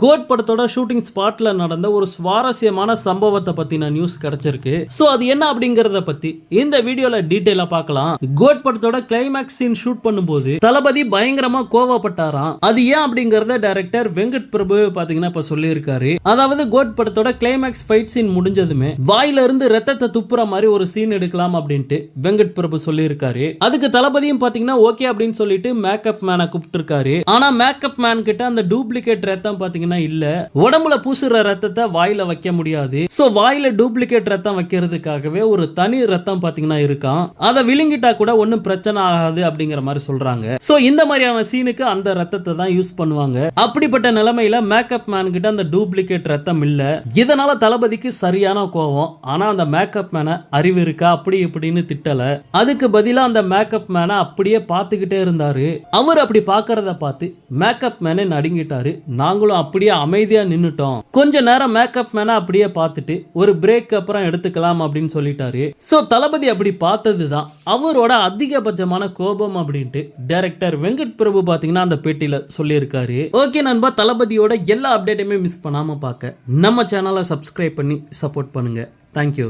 Code படத்தோட shooting ஸ்பாட்ல நடந்த ஒரு சுவாரஸ்யமான சம்பவத்தை பத்தின நியூஸ் கிடைச்சிருக்கு. சோ அது என்ன அப்படிங்கறத பத்தி இந்த வீடியோல டீடைலா பார்க்கலாம். கோட் படத்தோட கிளைமேக்ஸ் சீன் ஷூட் பண்ணும்போது தளபதி பயங்கரமா கோவப்பட்டாராம். அது ஏன் அப்படிங்கறத டைரக்டர் வெங்கட் பிரபு பாத்தீங்கன்னா இப்ப சொல்லியிருக்காரு. அதாவது கோட் படத்தோட கிளைமேக்ஸ் ஃபைட் சீன் முடிஞ்சதுமே வாயில இருந்து ரத்தத்தை துப்புற மாதிரி ஒரு சீன் எடுக்கலாம் அப்படின்ட்டு வெங்கட் பிரபு சொல்லியிருக்காரு. அதுக்கு தளபதியும் பாத்தீங்கன்னா ஓகே அப்படின்னு சொல்லிட்டு மேக்கப் மேனை கூப்பிட்டு இருக்காரு. ஆனா மேக்கப் மேன் கிட்ட அந்த டூப்ளிகேட் ரத்தம் இல்ல, உடம்புல பூசுற ரத்தத்தை வாயில வைக்க முடியாது. சோ வாயில டூப்ளிகேட் ரத்தம் வைக்கிறதுக்காகவே ஒரு தனி ரத்தம் பாத்தீங்கன்னா இருக்கான். அதை விழுங்கிட்டா கூட ஒன்னும் பிரச்சனை ஆகாது அப்படிங்கிற மாதிரி சொல்றாங்க. சோ இந்த மாதிரியான சீனுக்கு அந்த ரத்தத்தை தான் யூஸ் பண்ணுவாங்க. அப்படிப்பட்ட நிலைமையில மேக்கப் மேன் கிட்ட அந்த டூப்ளிகேட் ரத்தம் இல்ல. இதனால தளபதிக்கு சரியான கோவம். ஆனா அந்த மேக்கப் மேனை அறிவு இருக்கா அப்படி இப்படின்னு திட்டல. அதுக்கு பதிலா அந்த மேக்கப் மேனை அப்படியே பார்த்துக்கிட்டே இருந்தாரு. அவர் அப்படி பார்க்கறத பார்த்து மேக்கப் மேனே நடுங்கிட்டாரு. நாங்களும் அப்படியே அமைதியா நின்னுட்டோம். கொஞ்ச நேரம் மேக்கப் மேனை அப்படியே பார்த்துட்டு ஒரு பிரேக் அப்புறம் எடுத்துக்கலாம் அப்படின்னு சொல்லிட்டாரு. சோ தளபதி அப்படி பார்த்ததுதான் அவரோட அதிகபட்சமான கோபம் அப்படின்ட்டு டைரக்டர் வெங்கட் பிரபு பாத்தீங்கன்னா அந்த பேட்டியில சொல்லியிருக்காரு. ஓகே நண்பா, தளபதியோட எல்லா அப்டேட்டுமே மிஸ் பண்ணாம பார்க்க நம்ம சேனலை சப்ஸ்கிரைப் பண்ணி சப்போர்ட் பண்ணுங்க. தேங்க்யூ.